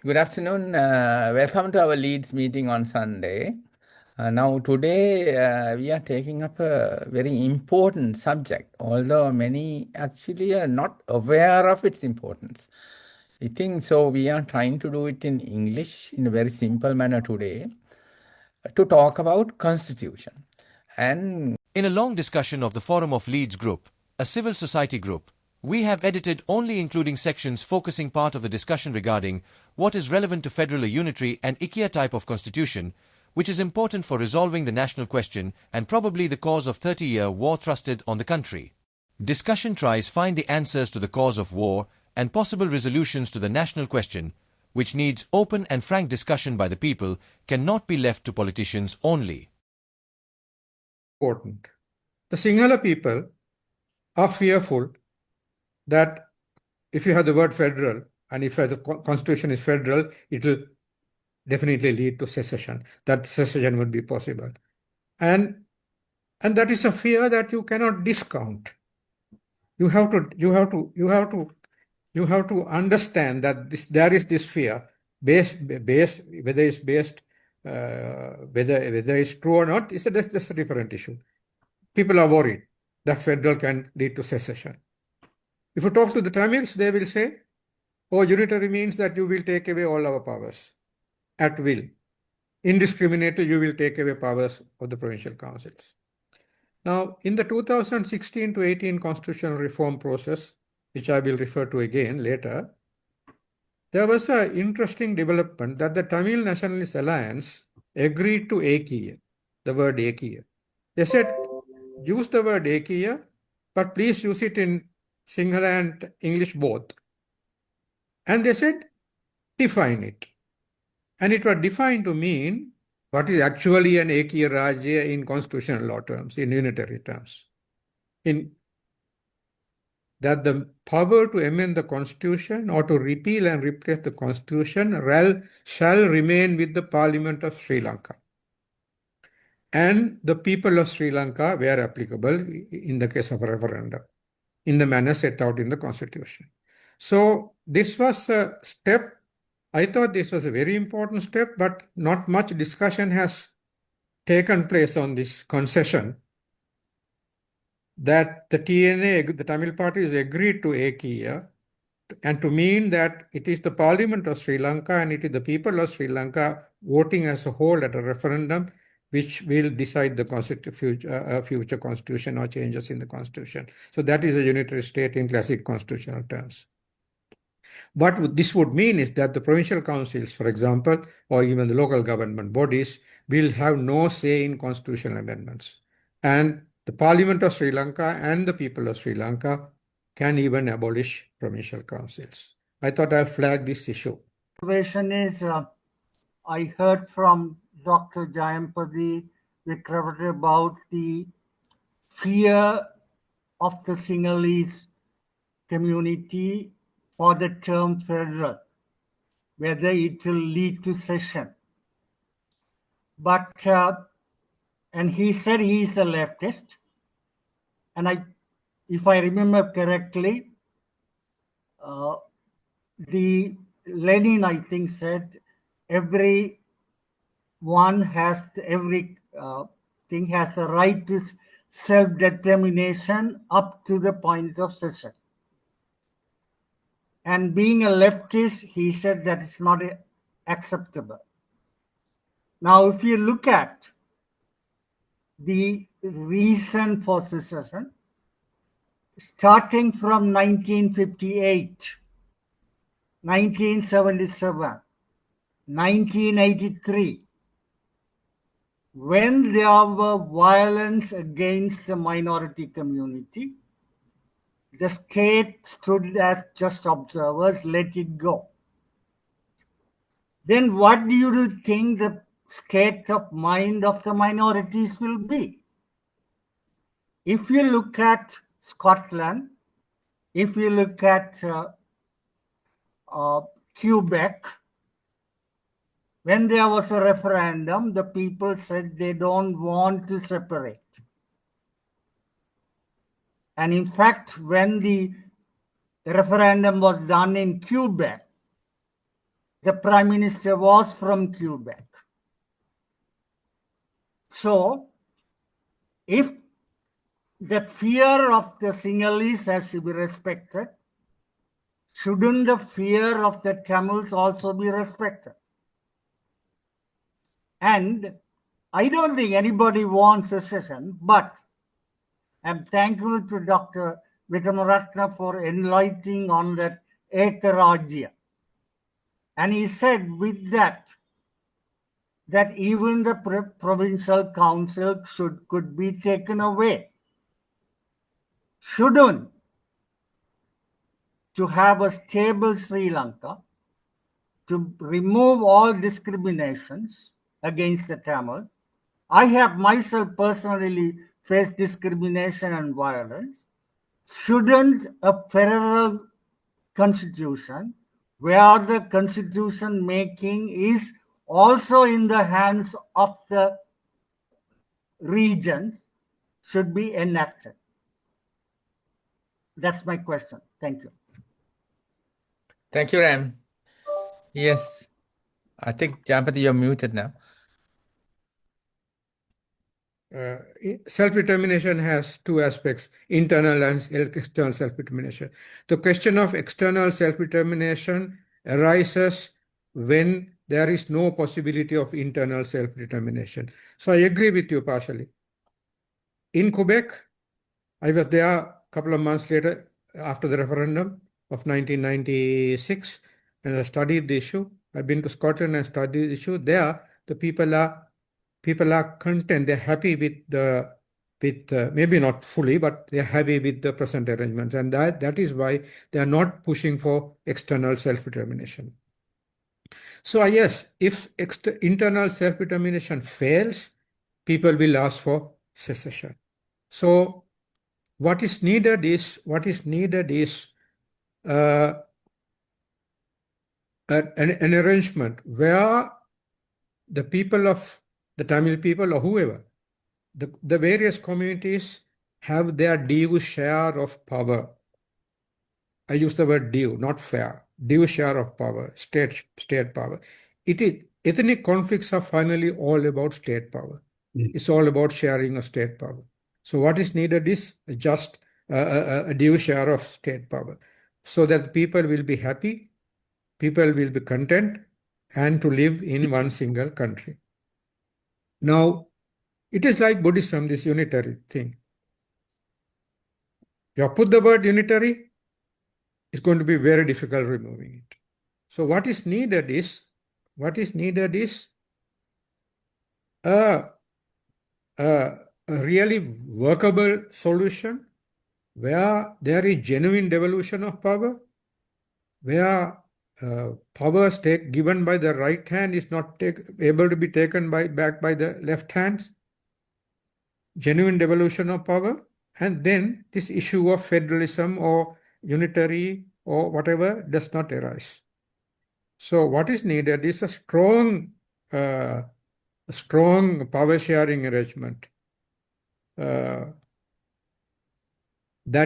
Good afternoon. Welcome to our Leeds meeting on Sunday. Now, today we are taking up a very important subject, although many actually are not aware of its importance. I think so. We are trying to do it in English in a very simple manner today to talk about Constitution. And In a long discussion of the Forum of Leeds Group, a civil society group, we have edited only including sections focusing part of the discussion regarding what is relevant to federal or unitary and IKEA type of constitution, which is important for resolving the national question and probably the cause of 30-year war thrusted on the country. Discussion tries find the answers to the cause of war and possible resolutions to the national question, which needs open and frank discussion by the people, cannot be left to politicians only. Important. The Sinhala people are fearful that if you have the word federal and if the constitution is federal, it will definitely lead to secession. That secession would be possible. And that is a fear that you cannot discount. You have to understand that there is this fear based whether it's based whether it's true or not, that's a different issue. People are worried that federal can lead to secession. If you talk to the Tamils, they will say, oh, unitary means that you will take away all our powers at will. Indiscriminately, you will take away powers of the provincial councils. Now, in the 2016 to 18 constitutional reform process, which I will refer to again later, there was an interesting development that the Tamil Nationalist Alliance agreed to Ekiya, the word Ekiya. They said, use the word Ekiya, but please use it in Sinhala and English both. And they said, define it. And it was defined to mean what is actually an Ekiya Rajya in constitutional law terms, in unitary terms. In that the power to amend the constitution or to repeal and replace the constitution shall remain with the Parliament of Sri Lanka. And the people of Sri Lanka were applicable in the case of a referendum, in the manner set out in the constitution. So this was a step. I thought this was a very important step, but not much discussion has taken place on this concession that the TNA, the Tamil Party, has agreed to Ekiya, and to mean that it is the Parliament of Sri Lanka and it is the people of Sri Lanka voting as a whole at a referendum which will decide the future constitution or changes in the constitution. So that is a unitary state in classic constitutional terms. What this would mean is that the provincial councils, for example, or even the local government bodies will have no say in constitutional amendments. And the Parliament of Sri Lanka and the people of Sri Lanka can even abolish provincial councils. I thought I'll flag this issue. Question is, I heard from Dr. Jayampati Vikravat about the fear of the Sinhalese community for the term federal, whether it will lead to secession. But, and he said he's a leftist. And if I remember correctly, the Lenin, I think, said every thing has the right to self-determination up to the point of secession. And being a leftist, he said that it's not acceptable. Now, if you look at the reason for secession, starting from 1958, 1977, 1983, when there were violence against the minority community, the state stood as just observers, let it go. Then what do you think the state of mind of the minorities will be? If you look at Scotland, if you look at Quebec, when there was a referendum, the people said they don't want to separate. And in fact, when the referendum was done in Quebec, The Prime Minister was from Quebec. So, if the fear of the Sinhalese has to be respected, shouldn't the fear of the Tamils also be respected? And I don't think anybody wants secession, but I'm thankful to Dr. Vikamaratna for enlightening on that Ekarajya. And he said with that even the provincial council could be taken away. Shouldn't to have a stable Sri Lanka, to remove all discriminations against the Tamils. I have myself personally faced discrimination and violence. Shouldn't a federal constitution, where the constitution making is also in the hands of the regions, should be enacted? That's my question. Thank you. Thank you, Ram. Yes, I think Jampati, you're muted now. Self-determination has two aspects, internal and external self-determination. The question of external self-determination arises when there is no possibility of internal self-determination. So I agree with you partially. In Quebec, I was there a couple of months later after the referendum of 1996, and I studied the issue. I've been to Scotland and studied the issue. There, the people are content. They're happy with maybe not fully, but they're happy with the present arrangements, and that is why they are not pushing for external self-determination. So yes, if internal self-determination fails, people will ask for secession. So what is needed is an arrangement where the people of the Tamil people or whoever, the various communities have their due share of power. I use the word due, not fair. Due share of power, state power. Ethnic conflicts are finally all about state power. It's all about sharing of state power. So what is needed is just a due share of state power, so that people will be happy, people will be content, and to live in one single country. Now, it is like Buddhism, this unitary thing. You put the word unitary, it's going to be very difficult removing it. So what is needed is a really workable solution where there is genuine devolution of power, where powers given by the right hand is not able to be taken back by the left hands, genuine devolution of power, and then this issue of federalism or unitary or whatever does not arise. So what is needed is a strong power sharing arrangement that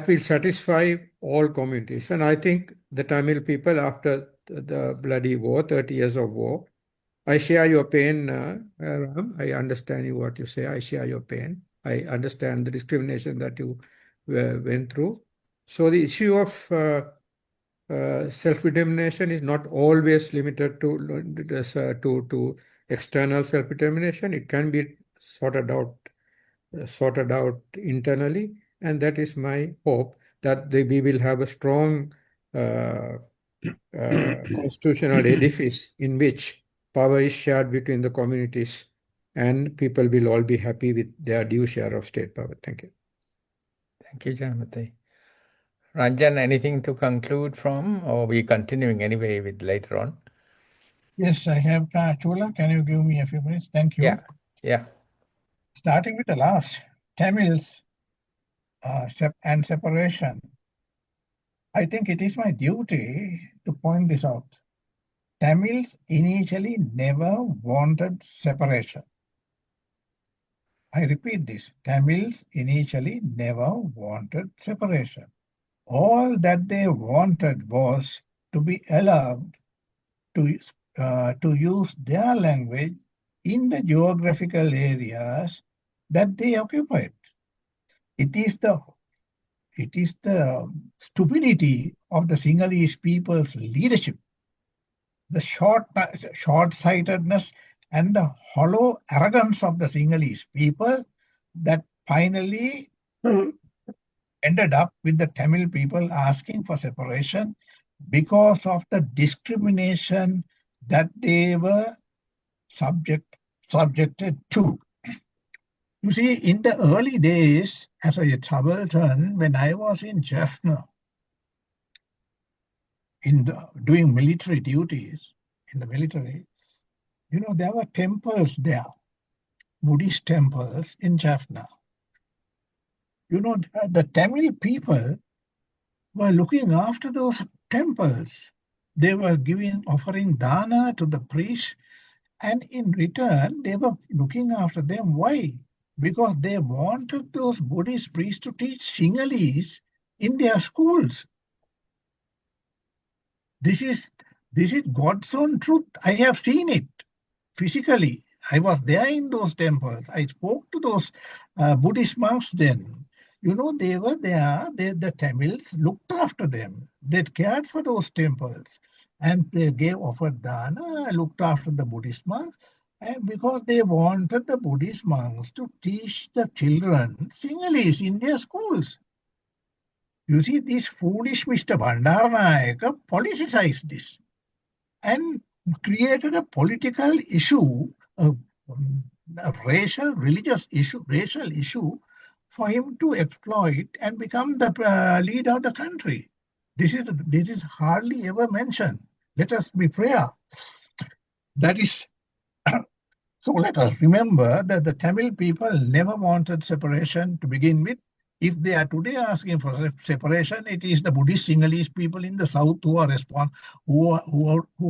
will satisfy all communities. And I think the Tamil people, after the bloody war, 30 years of war, I share your pain, Ram. I understand what you say. I share your pain. I understand the discrimination that you went through. So the issue of self-determination is not always limited to external self-determination. It can be sorted out internally, and that is my hope, that we will have a strong constitutional edifice in which power is shared between the communities, and people will all be happy with their due share of state power. Thank you. Thank you, Jampati. Ranjan, anything to conclude from, or we continuing anyway with later on? Yes, I have Chula. Can you give me a few minutes? Thank you. Yeah. Starting with the last, Tamils and separation. I think it is my duty to point this out. Tamils initially never wanted separation. I repeat this. Tamils initially never wanted separation. All that they wanted was to be allowed to to use their language in the geographical areas that they occupied. It is the stupidity of the Sinhalese people's leadership, the short-sightedness and the hollow arrogance of the Sinhalese people that finally ended up with the Tamil people asking for separation because of the discrimination that they were subjected to. You see, in the early days, as a subaltern, when I was in Jaffna, doing military duties in the military, there were temples there, Buddhist temples in Jaffna. The Tamil people were looking after those temples. They were offering dana to the priests, and in return, they were looking after them. Why? Because they wanted those Buddhist priests to teach Sinhalese in their schools. This is God's own truth. I have seen it physically. I was there in those temples. I spoke to those Buddhist monks then. They were there. The Tamils looked after them. They cared for those temples. And they offered dana, looked after the Buddhist monks. And because they wanted the Buddhist monks to teach the children Sinhalese in their schools. You see, this foolish Mr. Bandaranaike politicized this and created a political issue, a racial issue for him to exploit and become the leader of the country. This is hardly ever mentioned. Let us be fair. That is, so let us remember that the Tamil people never wanted separation to begin with. If they are today asking for separation, it is the Buddhist Sinhalese people in the south who are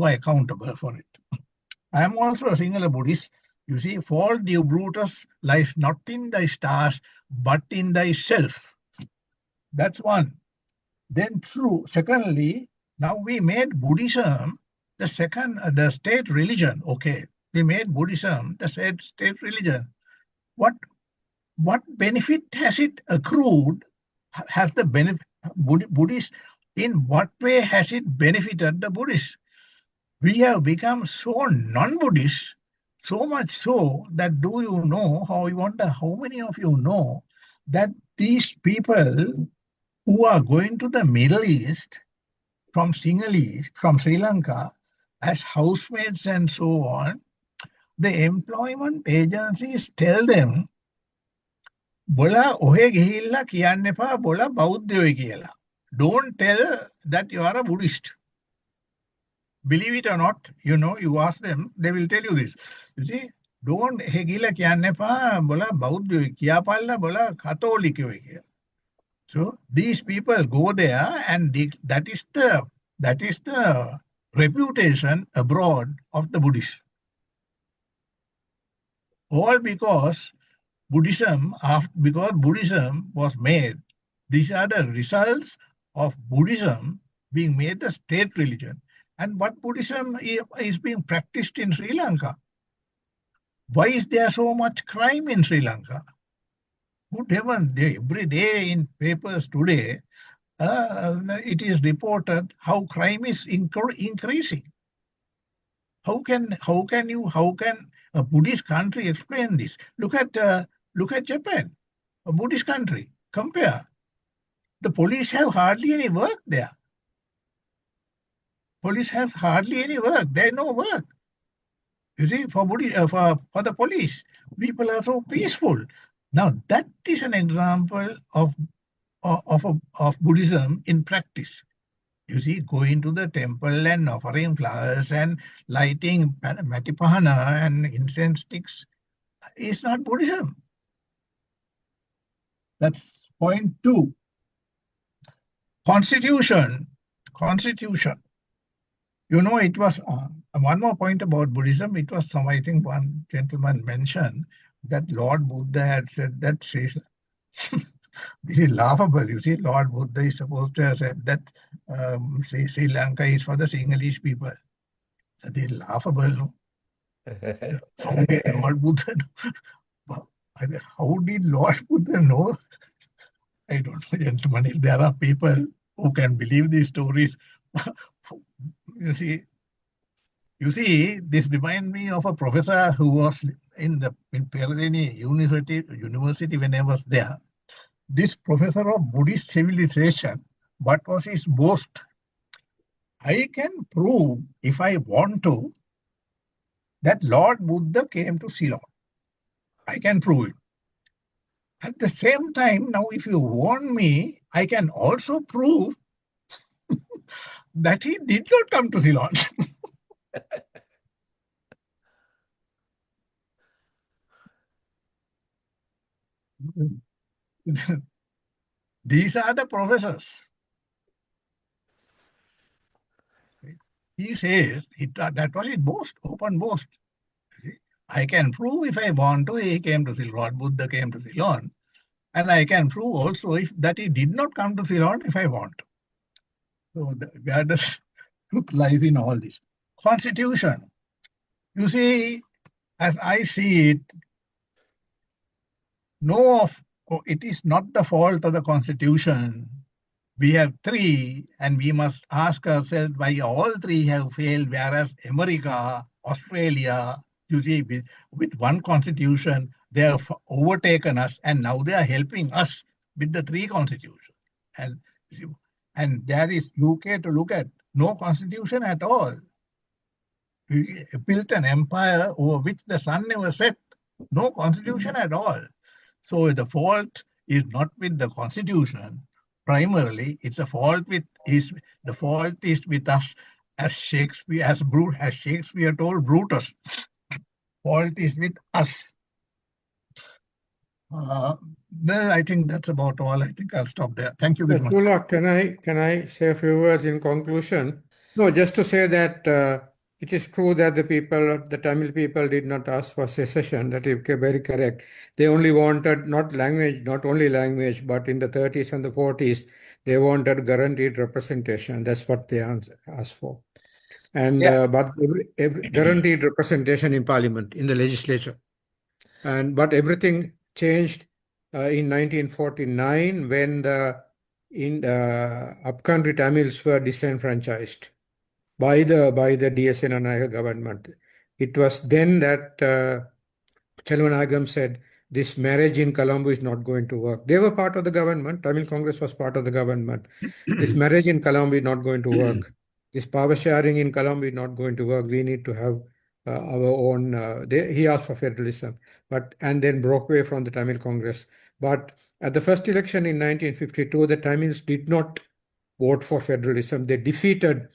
accountable for it. I am also a Sinhala Buddhist. You see, fault due Brutus lies not in thy stars, but in thyself. That's one. Then true. Secondly, now we made Buddhism the state religion. Okay, we made Buddhism the state religion. What benefit has it accrued? Has the benefit Buddhist? In what way has it benefited the Buddhists? We have become so non-Buddhist, so much so that I wonder how many of you know that these people who are going to the Middle East from Sinhalese, from Sri Lanka, as housemaids and so on, the employment agencies tell them, "Bola ohe gihilla kiyanne epa bola බෞද්ධයෝයි කියලා." Don't tell that you are a Buddhist. Believe it or not, you ask them, they will tell you this. You see, don't hegila kiyanne epa bola බෞද්ධයෝයි කියපල්ලා bola කතෝලිකයෝයි කියලා. So these people go there, and that is the reputation abroad of the Buddhists. All because Buddhism was made. These are the results of Buddhism being made the state religion. And what Buddhism is being practiced in Sri Lanka? Why is there so much crime in Sri Lanka? Good heavens, every day in papers today, it is reported how crime is increasing. How can a Buddhist country explain this? Look at Japan, a Buddhist country. Compare. The police have hardly any work there. Police have hardly any work. There is no work. You see, for the police, people are so peaceful. Now that is an example of Buddhism in practice. You see, going to the temple and offering flowers and lighting matipahana and incense sticks is not Buddhism. That's point 2. Constitution. It was one more point about Buddhism. It was I think one gentleman mentioned that Lord Buddha had said that this is laughable. You see, Lord Buddha is supposed to have said that Sri Lanka is for the Sinhalese people. That is laughable. No? How did Lord Buddha know? How did Lord Buddha know? I don't know, gentlemen. If there are people who can believe these stories, you see, this reminds me of a professor who was in Peradeniya University when I was there. This professor of Buddhist civilization, what was his boast? I can prove, if I want to, that Lord Buddha came to Ceylon. I can prove it. At the same time, now if you want me, I can also prove that he did not come to Ceylon. These are the professors. He says, that was his boast, open boast. I can prove if I want to, he came to Ceylon, Lord Buddha came to Ceylon. And I can prove also that he did not come to Ceylon if I want to. So where does truth lies in all this? Constitution. You see, as I see it, it is not the fault of the Constitution. We have three, and we must ask ourselves why all three have failed, whereas America, Australia, you see, with one constitution, they have overtaken us, and now they are helping us with the three constitutions. And there is UK to look at, no constitution at all. We built an empire over which the sun never set, no constitution at all. So the fault is not with the constitution. Primarily, the fault is with us, as Shakespeare told Brutus. Fault is with us. I think that's about all. I think I'll stop there. Thank you very much. Chula, can I say a few words in conclusion? No, just to say that it is true that the Tamil people did not ask for secession. That is very correct. They only wanted not only language, but in the 30s and the 40s, they wanted guaranteed representation. That's what they asked for. And but every guaranteed representation in parliament, in the legislature. But everything changed in 1949 when the upcountry Tamils were disenfranchised by the D.S. Nayak government. It was then that Chelvanagam said, this marriage in Colombo is not going to work. They were part of the government. Tamil Congress was part of the government. This marriage in Colombo is not going to work. This power sharing in Colombo is not going to work. We need to have our own. He asked for federalism, and then broke away from the Tamil Congress. But at the first election in 1952, the Tamils did not vote for federalism. They defeated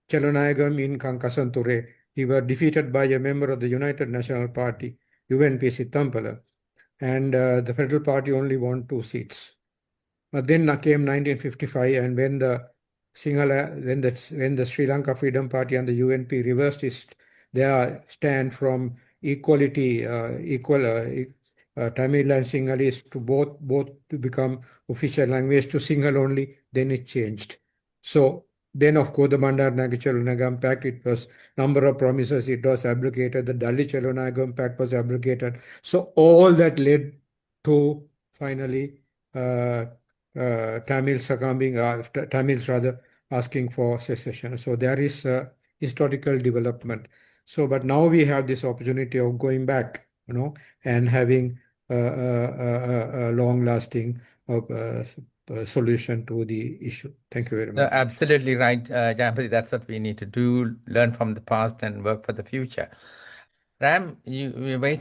Chelvanagam in Kankasanture. He was defeated by a member of the United National Party, UNP Sitampala, and the Federal Party only won 2 seats. But then came 1955, and when the Sri Lanka Freedom Party and the UNP reversed their stand from equality, Tamil and Sinhalese to both to become official language to Sinhala only, then it changed. So then, of course, the Bandaranaga-Chelvanagam Pact, it was number of promises, it was abrogated. The Dalit-Chelvanagam Pact was abrogated. So all that led to finally Tamils asking for secession. So there is a historical development. So, but now we have this opportunity of going back, and having a long-lasting solution to the issue. Thank you very much. Absolutely right, Jampati. That's what we need to do, learn from the past and work for the future. Ram, we're waiting.